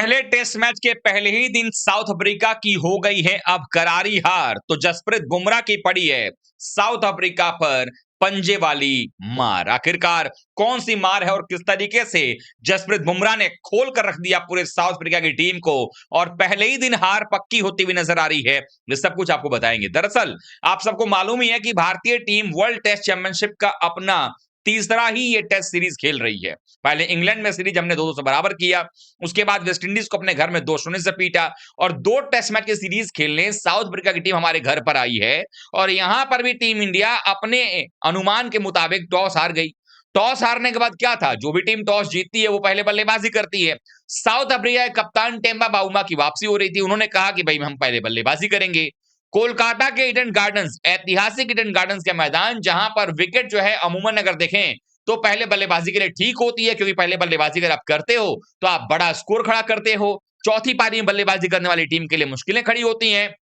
पहले test match के पहले ही दिन साउथ अफ्रीका की हो गई है अब करारी हार। तो जसप्रीत बुमराह की पड़ी है साउथ अफ्रीका पर पंजे वाली मार। आखिरकार कौन सी मार है और किस तरीके से जसप्रीत बुमराह ने खोल कर रख दिया पूरे साउथ अफ्रीका की टीम को और पहले ही दिन हार पक्की होती हुई नजर आ रही है, ये सब कुछ आपको बताएंगे। दरअसल आप सबको मालूम ही है कि भारतीय टीम वर्ल्ड टेस्ट चैंपियनशिप का अपना तीसरा ही ये टेस्ट सीरीज खेल रही है। पहले इंग्लैंड में सीरीज हमने 2-2 से बराबर किया, उसके बाद वेस्टइंडीज को अपने घर में 2-0 से पीटा और 2 टेस्ट मैच की सीरीज खेलने साउथ अफ्रीका की टीम हमारे घर पर आई है। और यहां पर भी टीम इंडिया अपने अनुमान के मुताबिक टॉस हार गई। टॉस हारने के बाद क्या था, जो भी टीम टॉस जीतती है वो पहले बल्लेबाजी करती है। साउथ अफ्रीका के कप्तान टेम्बा बाउमा की वापसी हो रही थी, उन्होंने कहा कि भाई हम पहले बल्लेबाजी करेंगे। कोलकाता के ईडन गार्डन्स, ऐतिहासिक ईडन गार्डन्स के मैदान, जहां पर विकेट जो है अमूमन अगर देखें तो पहले बल्लेबाजी के लिए ठीक होती है, क्योंकि पहले बल्लेबाजी अगर आप करते हो तो आप बड़ा स्कोर खड़ा करते हो। चौथी पारी में बल्लेबाजी करने वाली टीम के लिए मुश्किलें खड़ी होती हैं।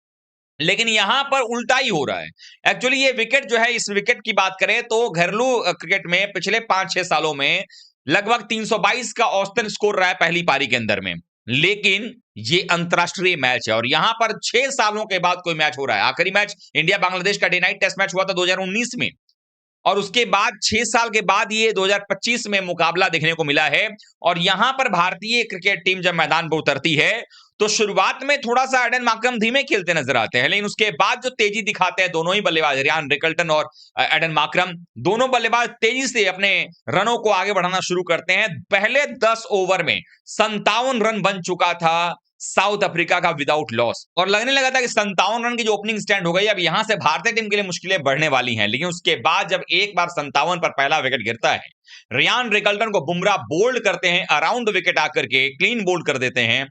लेकिन यहां पर उल्टा ही हो रहा है। एक्चुअली ये विकेट जो है, इस विकेट की बात करें तो घरेलू क्रिकेट में पिछले 5-6 सालों में लगभग 322 का औसतन स्कोर रहा है पहली पारी के अंदर में। लेकिन ये अंतरराष्ट्रीय मैच है और यहां पर 6 सालों के बाद कोई मैच हो रहा है। आखिरी मैच इंडिया बांग्लादेश का डे नाइट टेस्ट मैच हुआ था 2019 में और उसके बाद 6 साल के बाद ये 2025 में मुकाबला देखने को मिला है। और यहां पर भारतीय क्रिकेट टीम जब मैदान पर उतरती है तो शुरुआत में थोड़ा सा एडन मार्करम धीमे खेलते नजर आते हैं, लेकिन उसके बाद जो तेजी दिखाते हैं दोनों ही बल्लेबाज, रियान रिकल्टन और एडन मार्करम, दोनों बल्लेबाज तेजी से अपने रनों को आगे बढ़ाना शुरू करते हैं। पहले 10 ओवर में 57 रन बन चुका था साउथ अफ्रीका का विदाउट लॉस और लगने लगा था कि 57 रन की जो ओपनिंग स्टैंड हो गई, अब यहां से भारतीय टीम के लिए मुश्किलें बढ़ने वाली हैं। लेकिन उसके बाद जब एक बार 57 पर पहला विकेट गिरता है, रियान रिकल्टन को बुमराह बोल्ड करते हैं, अराउंड विकेट आकर के क्लीन बोल्ड कर देते हैं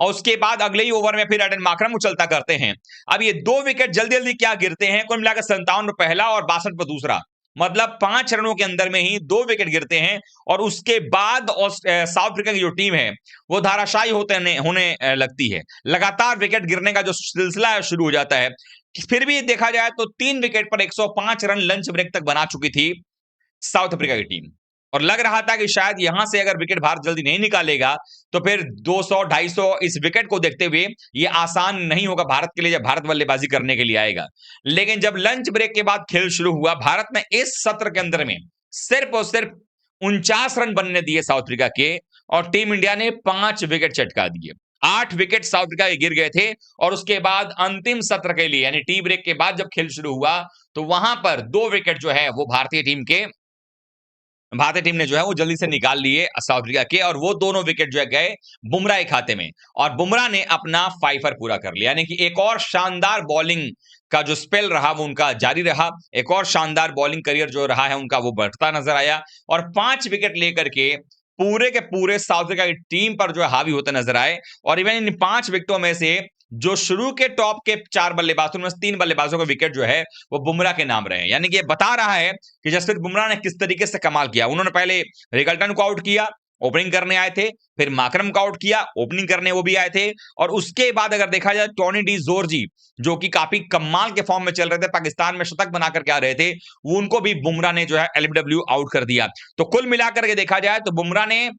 और उसके बाद अगले ही ओवर में फिर एडन मार्करम उछलता करते हैं। अब ये 2 विकेट जल्दी जल्दी क्या गिरते हैं, कुल मिलाकर 57 पर पहला और 62 पर दूसरा, मतलब 5 रनों के अंदर में ही 2 विकेट गिरते हैं। और उसके बाद साउथ अफ्रीका की जो टीम है वो धाराशायी होने लगती है। लगातार विकेट गिरने का जो सिलसिला है शुरू हो जाता है। फिर भी देखा जाए तो 3 विकेट पर 105 रन लंच ब्रेक तक बना चुकी थी साउथ अफ्रीका की टीम और लग रहा था कि शायद यहां से अगर विकेट भारत जल्दी नहीं निकालेगा तो फिर 200-250 इस विकेट को देखते हुए ये आसान नहीं होगा भारत के लिए जब भारत बल्लेबाजी करने के लिए आएगा। लेकिन जब लंच ब्रेक के बाद खेल शुरू हुआ, भारत ने इस सत्र के अंदर में सिर्फ और सिर्फ 49 रन बनने दिए साउथ अफ्रीका के और टीम इंडिया ने 5 विकेट चटका दिए। 8 विकेट साउथ अफ्रीका के गिर गए थे और उसके बाद अंतिम सत्र के लिए यानी टी ब्रेक के बाद जब खेल शुरू हुआ तो वहां पर 2 विकेट जो है वो भारतीय टीम ने जो है वो जल्दी से निकाल लिए साउथ अफ्रीका के और वो दोनों विकेट जो है गए बुमराह के खाते में और बुमराह ने अपना फाइफर पूरा कर लिया। यानी कि एक और शानदार बॉलिंग का जो स्पेल रहा वो उनका जारी रहा, एक और शानदार बॉलिंग करियर जो रहा है उनका वो बढ़ता नजर आया और 5 विकेट लेकर के पूरे के पूरे साउथ अफ्रीका की टीम पर जो है हावी होते नजर आए। और इवन इन 5 विकेटों में से जो शुरू के टॉप के 4 बल्लेबाजों में 3 बल्लेबाजों का विकेट जो है वो बुमराह के नाम रहे। यानी कि ये बता रहा है कि जसप्रीत बुमराह ने किस तरीके से कमाल किया। उन्होंने पहले रिकल्टन को आउट किया, ओपनिंग करने आए थे, फिर मार्करम को आउट किया, ओपनिंग करने वो भी आए थे और उसके बाद अगर देखा जाए टोनी डी जोर्जी जो कि काफी कमाल के फॉर्म में चल रहे थे, पाकिस्तान में शतक बना करके आ रहे थे, वो उनको भी बुमराह ने जो है एलबीडब्ल्यू आउट कर दिया। तो कुल मिलाकर के देखा जाए तो बुमराह ने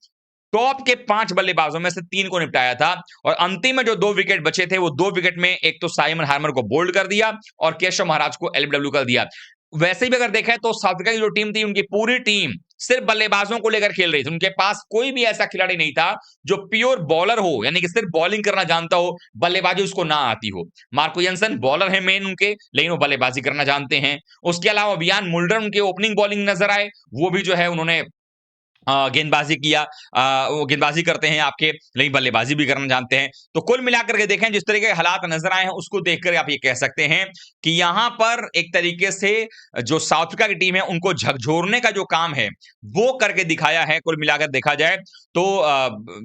टॉप के 5 बल्लेबाजों में से 3 को निपटाया था और अंतिम में जो 2 विकेट बचे थे वो 2 विकेट में एक तो साइमन हार्मर को बोल्ड कर दिया और केशव महाराज को एलबीडब्ल्यू कर दिया। वैसे भी अगर देखा तो साउथ अफ्रीका की जो टीम थी उनकी पूरी टीम सिर्फ बल्लेबाजों को लेकर खेल रही थी। उनके पास कोई भी ऐसा खिलाड़ी नहीं था जो प्योर बॉलर हो, यानी कि सिर्फ बॉलिंग करना जानता हो, बल्लेबाजी उसको ना आती हो। मार्को जेनसन बॉलर है मेन उनके, लेकिन वो बल्लेबाजी करना जानते हैं। उसके अलावा बियान मुल्डर उनके ओपनिंग बॉलिंग नजर आए, वो भी जो है उन्होंने गेंदबाजी किया, वो गेंदबाजी करते हैं आपके, लेकिन बल्लेबाजी भी करना जानते हैं। तो कुल मिलाकर के देखें जिस तरीके के हालात नजर आए हैं उसको देखकर आप ये कह सकते हैं कि यहां पर एक तरीके से जो साउथ अफ्रीका की टीम है उनको झकझोरने का जो काम है वो करके दिखाया है। कुल मिलाकर देखा जाए तो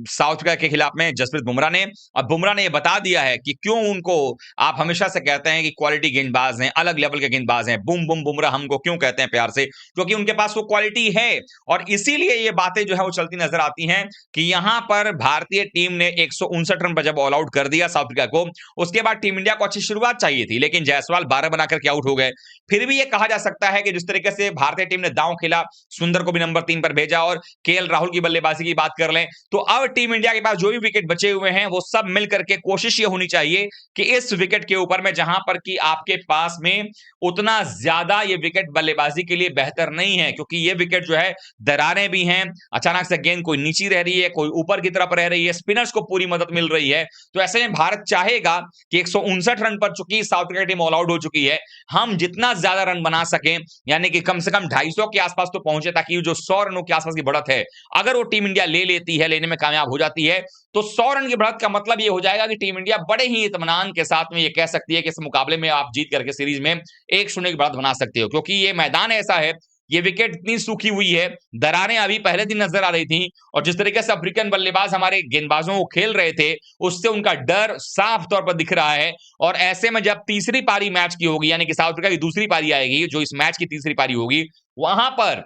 साउथ अफ्रीका के खिलाफ में जसप्रीत बुमराह ने, अब बुमराह ने ये बता दिया है कि क्यों उनको आप हमेशा से कहते हैं कि क्वालिटी गेंदबाज हैं, अलग लेवल के गेंदबाज हैं, बुम बुम बुमराह हमको क्यों कहते हैं प्यार से, क्योंकि उनके पास वो क्वालिटी है और इसीलिए ये बातें जो है वो चलती नजर आती हैं कि यहां पर भारतीय टीम ने 159 रन पर जब ऑल आउट कर दिया साउथ अफ्रीका को, उसके बाद टीम इंडिया को अच्छी शुरुआत चाहिए थी, लेकिन जायसवाल 12 बनाकर के आउट हो गए। फिर भी ये कहा जा सकता है कि जिस तरीके से भारतीय टीम ने दांव खेला, सुंदर को भी नंबर 3 पर भेजा और केएल राहुल की बल्लेबाजी की बात कर लें, तो अब टीम इंडिया के पास जो भी विकेट बचे हुए हैं वो सब मिलकर के कोशिश ये होनी चाहिए कि इस विकेट के ऊपर में, जहां पर कि आपके पास में उतना ज्यादा ये विकेट बल्लेबाजी के लिए बेहतर नहीं है, क्योंकि ये विकेट जो है दरारें भी हैं, अचानक से गेंद कोई नीची रह रही है, कोई ऊपर की तरफ रह रही है, स्पिनर्स को पूरी मदद मिल रही है। तो ऐसे में भारत चाहेगा कि 159 रन पर चुकी south Africa team all out हो चुकी है, हम जितना ज्यादा रन बना सकें, यानी कि कम से कम 250 के आसपास तो पहुंचे, ताकि जो 100 रनों के आसपास की बढ़त है अगर वो टीम इंडिया ले लेती है, लेने में कामयाब हो जाती है, तो 100 रन की बढ़त का मतलब ये हो जाएगा कि टीम इंडिया बड़े ही इत्मीनान के साथ में ये कह सकती है कि इस मुकाबले में आप जीत करके सीरीज में 1-0 की बढ़त बना सकते हो, क्योंकि ये मैदान ऐसा है, ये विकेट इतनी सूखी हुई है, दरारें अभी पहले दिन नजर आ रही थी, और जिस तरीके से अफ्रीकन बल्लेबाज हमारे गेंदबाजों को खेल रहे थे, उससे उनका डर साफ तौर पर दिख रहा है। और ऐसे में जब तीसरी पारी मैच की होगी, यानी कि साउथ अफ्रीका की दूसरी पारी आएगी, जो इस मैच की तीसरी पारी होगी, वहां पर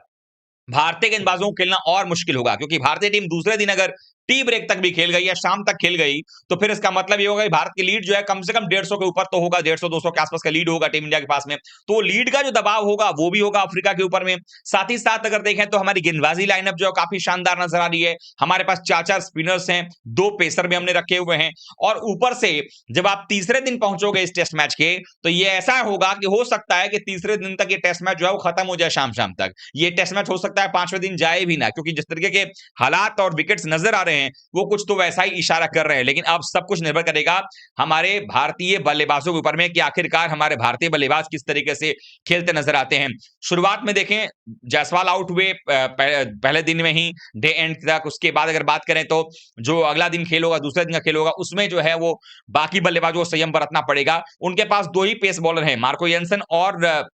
भारतीय गेंदबाजों को खेलना और मुश्किल होगा, क्योंकि भारतीय टीम दूसरे दिन अगर टी ब्रेक तक भी खेल गई या शाम तक खेल गई, तो फिर इसका मतलब ये होगा कि भारत की लीड जो है कम से कम 150 के ऊपर तो होगा, 150-200 के आसपास का लीड होगा टीम इंडिया के पास में। तो लीड का जो दबाव होगा वो भी होगा अफ्रीका के ऊपर में। साथ ही साथ अगर देखें तो हमारी गेंदबाजी लाइनअप जो है काफी शानदार नजर आ रही है, हमारे पास 4-4 स्पिनर्स हैं, 2 पेसर भी हमने रखे हुए हैं, और ऊपर से जब आप तीसरे दिन पहुंचोगे इस टेस्ट मैच के, तो ये ऐसा होगा कि हो सकता है कि तीसरे दिन तक ये टेस्ट मैच जो है वो खत्म हो जाए, शाम शाम तक ये टेस्ट मैच हो सकता है 5वें दिन जाए भी ना, क्योंकि जिस तरीके के हालात और विकेट्स नजर आ रहे हैं वो कुछ तो वैसा ही इशारा कर रहे हैं। लेकिन अब सब कुछ निर्भर करेगा हमारे भारतीय बल्लेबाजों के ऊपर में कि आखिरकार हमारे भारतीय बल्लेबाज किस तरीके से खेलते नजर आते हैं। शुरुआत में देखें, जायसवाल आउट हुए पहले दिन में ही, डे एंड तक। उसके बाद अगर बात करें तो जो अगला दिन खेल होगा, दूसरे दिन का खेल होगा, उसमें जो है वो बाकी बल्लेबाजों को संयम बरतना पड़ेगा। उनके पास 2 ही पेस बॉलर हैं, मार्को जेनसन और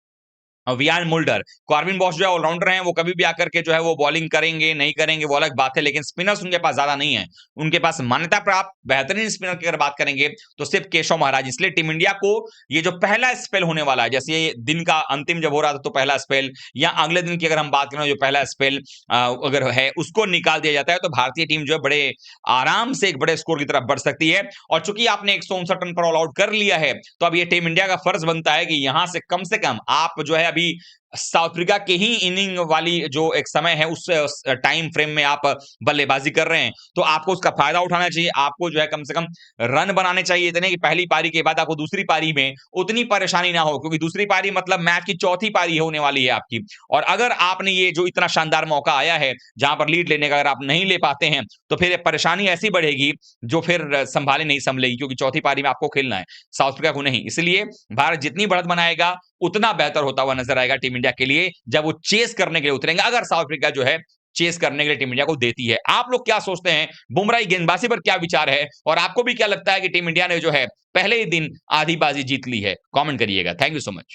वियान मुल्डर। कॉर्बिन बॉश जो है ऑलराउंडर हैं, वो कभी भी आकर के जो है वो बॉलिंग करेंगे नहीं करेंगे वो अलग बात है, लेकिन स्पिनर्स उनके पास ज्यादा नहीं है। उनके पास मान्यता प्राप्त बेहतरीन स्पिनर की अगर बात करेंगे तो सिर्फ केशव महाराज। इसलिए टीम इंडिया को ये जो पहला स्पेल होने वाला है, जैसे ये दिन का अंतिम जब हो रहा था तो पहला स्पेल, या अगले दिन की अगर हम बात करें जो पहला स्पेल अगर है उसको निकाल दिया जाता है, तो भारतीय टीम जो है बड़े आराम से एक बड़े स्कोर की तरफ बढ़ सकती है। और चूंकि आपने 159 रन पर ऑल आउट कर लिया है, तो अब ये टीम इंडिया का फर्ज बनता है कि यहां से कम आप जो है अभी साउथ अफ्रीका के ही इनिंग वाली जो एक समय है उस टाइम फ्रेम में आप बल्लेबाजी कर रहे हैं, तो आपको उसका फायदा उठाना चाहिए। आपको जो है कम से कम रन बनाने चाहिए इतने कि पहली पारी के बाद आपको दूसरी पारी में उतनी परेशानी ना हो, क्योंकि दूसरी पारी मतलब मैच की चौथी पारी होने वाली है आपकी। और अगर आपने ये जो इतना शानदार मौका आया है जहां पर लीड लेने का, अगर आप नहीं ले पाते हैं, तो फिर परेशानी ऐसी बढ़ेगी जो फिर संभाले नहीं संभलेगी, क्योंकि चौथी पारी में आपको खेलना है, साउथ अफ्रीका को नहीं। इसलिए भारत जितनी बढ़त बनाएगा उतना बेहतर होता हुआ नजर आएगा टीम इंडिया के लिए, जब वो चेस करने के लिए उतरेंगे, अगर साउथ अफ्रीका जो है चेस करने के लिए टीम इंडिया को देती है। आप लोग क्या सोचते हैं, बुमराह की गेंदबाजी पर क्या विचार है, और आपको भी क्या लगता है कि टीम इंडिया ने जो है पहले ही दिन आधी बाजी जीत ली है? कमेंट करिएगा। Thank you so much.